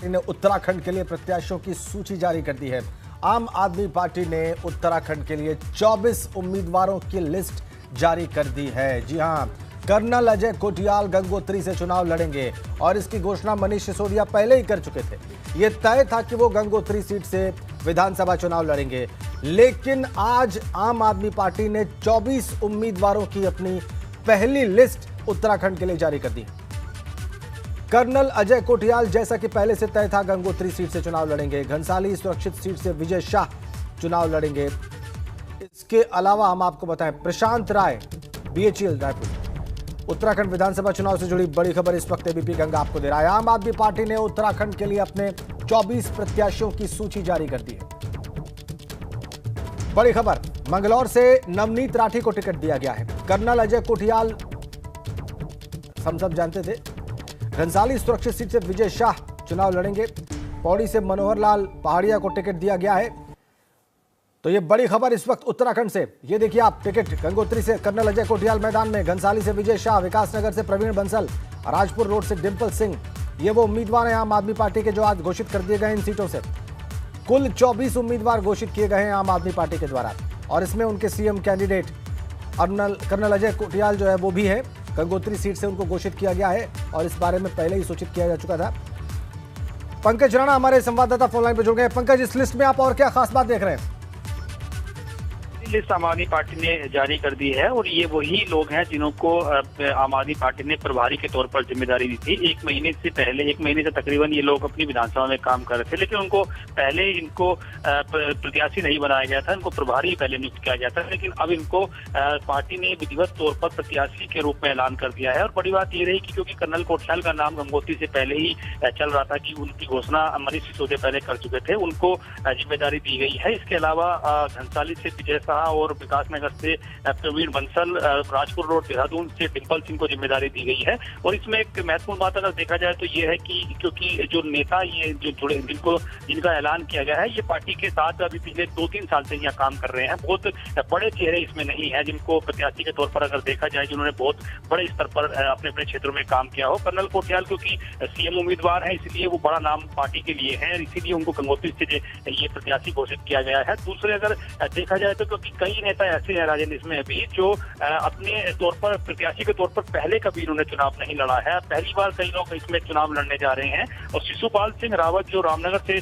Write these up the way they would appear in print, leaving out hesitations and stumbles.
ने उत्तराखंड के लिए प्रत्याशियों की सूची जारी कर दी है। आम आदमी पार्टी ने उत्तराखंड के लिए 24 उम्मीदवारों की लिस्ट जारी कर दी है। जी हां, कर्नल अजय कोटियाल गंगोत्री से चुनाव लड़ेंगे और इसकी घोषणा मनीष सिसोदिया पहले ही कर चुके थे। यह तय था कि वो गंगोत्री सीट से विधानसभा चुनाव लड़ेंगे, लेकिन आज आम आदमी पार्टी ने 24 उम्मीदवारों की अपनी पहली लिस्ट उत्तराखंड के लिए जारी कर दी। कर्नल अजय कोटियाल जैसा कि पहले से तय था गंगोत्री सीट से चुनाव लड़ेंगे। घनसाली सुरक्षित सीट से विजय शाह चुनाव लड़ेंगे। इसके अलावा हम आपको बताएं, प्रशांत राय BHEL रायपुर। उत्तराखंड विधानसभा चुनाव से जुड़ी बड़ी खबर इस वक्त एबीपी गंगा आपको दे रहा है। आम आदमी पार्टी ने उत्तराखंड के लिए अपने 24 प्रत्याशियों की सूची जारी कर दी है। बड़ी खबर, मंगलौर से नवनीत राठी को टिकट दिया गया है। कर्नल अजय कोटियाल हम सब जानते थे। घनसाली सुरक्षित सीट से विजय शाह चुनाव लड़ेंगे। पौड़ी से मनोहर लाल पहाड़िया को टिकट दिया गया है। तो ये बड़ी खबर इस वक्त उत्तराखंड से। ये देखिए आप, टिकट गंगोत्री से कर्नल अजय कोटियाल मैदान में, घनसाली से विजय शाह, विकासनगर से प्रवीण बंसल, राजपुर रोड से डिंपल सिंह। ये वो उम्मीदवार हैं आम आदमी पार्टी के जो आज घोषित कर दिए गए इन सीटों से। कुल 24 उम्मीदवार घोषित किए गए हैं आम आदमी पार्टी के द्वारा और इसमें उनके CM candidate colonel Ajay Kotiyal जो है वो भी है। गंगोत्री सीट से उनको घोषित किया गया है और इस बारे में पहले ही सूचित किया जा चुका था। पंकज राणा हमारे संवाददाता फोन लाइन पर जुड़ गए। पंकज, इस लिस्ट में आप और क्या खास बात देख रहे हैं? लिस्ट आम आदमी पार्टी ने जारी कर दी है और ये वही लोग हैं जिनको आम आदमी पार्टी ने प्रभारी के तौर पर जिम्मेदारी दी थी। एक महीने से तकरीबन ये लोग अपनी विधानसभा में काम कर रहे थे, लेकिन उनको पहले इनको प्रत्याशी नहीं बनाया गया था, इनको प्रभारी पहले नियुक्त किया गया था। लेकिन अब इनको पार्टी ने विधिवत तौर पर प्रत्याशी के रूप में ऐलान कर दिया है। और बड़ी बात ये रही कि क्योंकि कर्नल कोटियाल का नाम गंगोत्री से पहले ही चल रहा था कि उनकी घोषणा मनीष सिसोदिया पहले कर चुके थे, उनको जिम्मेदारी दी गई है। इसके अलावा घनसाली से विजय शाह और विकासनगर से प्रवीण बंसल, राजपुर रोड देहरादून से डिंपल सिंह को जिम्मेदारी दी गई है। और इसमें एक महत्वपूर्ण बात अगर देखा जाए तो ये है कि क्योंकि जो नेता ये जो जुड़े जिनका ऐलान किया गया है, ये पार्टी के साथ अभी पिछले 2-3 साल से यहाँ काम कर रहे हैं। बहुत बड़े चेहरे इसमें नहीं है जिनको प्रत्याशी के तौर पर अगर देखा जाए, जिन्होंने बहुत बड़े स्तर पर अपने अपने क्षेत्रों में काम किया हो। कर्नल कोटियाल क्योंकि सीएम उम्मीदवार है, इसलिए वो बड़ा नाम पार्टी के लिए है, इसीलिए उनको गंगोत्री से ये प्रत्याशी घोषित किया गया है। दूसरे अगर देखा जाए तो क्योंकि कई नेता ऐसे हैं राजेंद्र इसमें अभी जो अपने तौर पर प्रत्याशी के तौर पर पहले कभी इन्होंने चुनाव नहीं लड़ा है, पहली बार कई लोग इसमें चुनाव लड़ने जा रहे हैं। और शिशुपाल सिंह रावत जो रामनगर से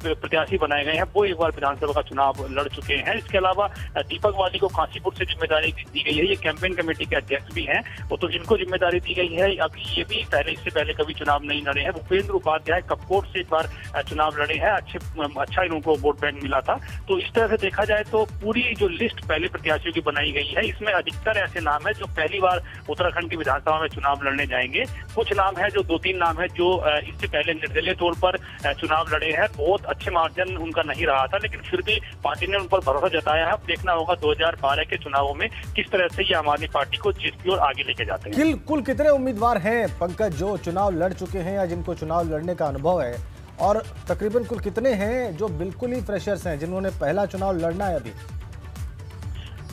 प्रत्याशी बनाए गए हैं, वो एक बार विधानसभा का चुनाव लड़ चुके हैं। इसके अलावा दीपक वाली को काशीपुर से जिम्मेदारी दी गई है, ये कैंपेन कमेटी के अध्यक्ष भी हैं, वो तो इनको जिम्मेदारी दी गई है। अभी ये भी इससे पहले कभी चुनाव नहीं लड़े हैं। भूपेंद्र उपाध्याय कपकोट से एक बार चुनाव लड़े हैं, अच्छा इनको वोट बैंक मिला था। तो इस तरह से देखा जाए तो पूरी जो लिस्ट पहले प्रत्याशियों की बनाई गई है, इसमें अधिकतर ऐसे नाम है जो पहली बार उत्तराखंड की विधानसभा में चुनाव लड़ने जाएंगे। कुछ नाम है, जो 2-3 नाम है जो इससे पहले निर्दलीय तौर पर चुनाव लड़े हैं। बहुत अच्छे मार्जिन उनका नहीं रहा था, लेकिन फिर भी पार्टी ने उन पर भरोसा जताया है। अब देखना होगा 2012 के चुनावों में किस तरह से ये आम आदमी पार्टी को जीत की ओर आगे लेके जाते हैं। कुल कितने उम्मीदवार हैं पंकज जो चुनाव लड़ चुके हैं या जिनको चुनाव लड़ने का अनुभव है, और तकरीबन कुल कितने हैं जो बिल्कुल ही फ्रेशर्स हैं, जिन्होंने पहला चुनाव लड़ना है अभी?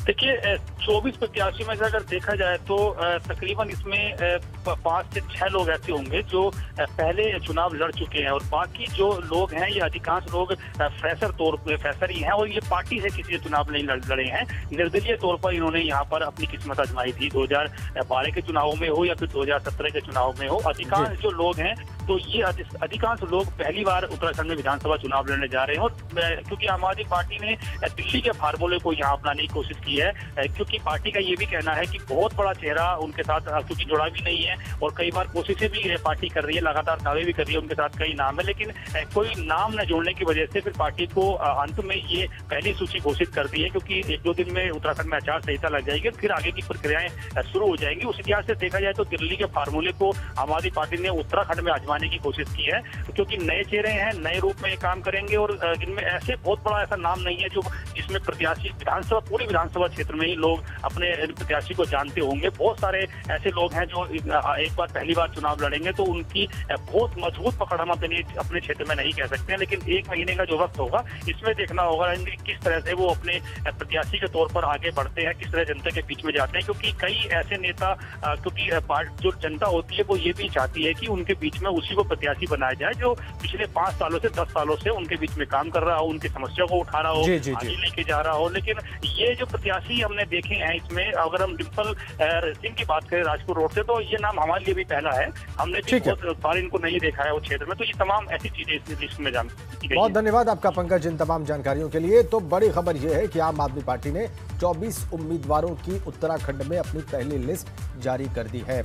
देखिए, 24 प्रत्याशी में से अगर देखा जाए तो तकरीबन इसमें 5 से 6 लोग ऐसे होंगे जो पहले चुनाव लड़ चुके हैं, और बाकी जो लोग हैं ये अधिकांश लोग फ्रेशर ही हैं और ये पार्टी से किसी चुनाव नहीं लड़े हैं। निर्दलीय तौर पर इन्होंने यहाँ पर अपनी किस्मत आजमाई थी, 2012 के चुनावों में हो या फिर 2017 के चुनाव में हो। अधिकांश जो लोग हैं तो ये अधिकांश लोग पहली बार उत्तराखंड में विधानसभा चुनाव लड़ने जा रहे हैं। और क्योंकि आम आदमी पार्टी ने दिल्ली के फार्मूले को यहाँ अपनाने की कोशिश की है, क्योंकि पार्टी का ये भी कहना है कि बहुत बड़ा चेहरा उनके साथ क्योंकि जुड़ा भी नहीं है और कई बार कोशिशें भी पार्टी कर रही है, लगातार दावे भी कर रही है, उनके साथ कई नाम है, लेकिन कोई नाम न जोड़ने की वजह से फिर पार्टी को अंत में ये पहली सूची घोषित कर दी है। क्योंकि 1-2 दिन में उत्तराखंड में आचार संहिता लग जाएगी, फिर आगे की प्रक्रियाएं शुरू हो जाएंगी। उस लिहाज से देखा जाए तो दिल्ली के फार्मूले को आम आदमी पार्टी ने उत्तराखंड में आजमाने की कोशिश की है, क्योंकि नए चेहरे हैं, नए रूप में ये काम करेंगे और इनमें ऐसे बहुत बड़ा ऐसा नाम नहीं है जो जिसमें प्रत्याशी पूरी विधानसभा लोकसभा क्षेत्र में ही लोग अपने प्रत्याशी को जानते होंगे। बहुत सारे ऐसे लोग हैं जो एक बार पहली बार चुनाव लड़ेंगे तो उनकी बहुत मजबूत पकड़ हम अपने क्षेत्र में नहीं कह सकते हैं, लेकिन 1 महीने का जो वक्त होगा इसमें देखना होगा किस तरह से वो अपने प्रत्याशी के तौर पर आगे बढ़ते हैं, किस तरह जनता के बीच में जाते हैं। क्योंकि कई ऐसे नेता, क्योंकि जो जनता होती है वो ये भी चाहती है कि उनके बीच में उसी को प्रत्याशी बनाया जाए जो पिछले 5 सालों से 10 सालों से उनके बीच में काम कर रहा हो, उनकी समस्या को उठा रहा हो, आगे लेके जा रहा हो। लेकिन ये जो प्रत्याशी हमने देखे हैं इसमें, अगर हम डिम्पल सिंह की बात करें राजपुर रोड से, तो ये नाम हमारे लिए भी पहला है। हमने भी बहुत बार इनको नहीं देखा है उस क्षेत्र में। तो ये तमाम ऐसी चीजें इस लिस्ट में बहुत धन्यवाद आपका पंकज इन तमाम जानकारियों के लिए। तो बड़ी खबर यह है कि आम आदमी पार्टी ने 24 उम्मीदवारों की उत्तराखंड में अपनी पहली लिस्ट जारी कर दी है।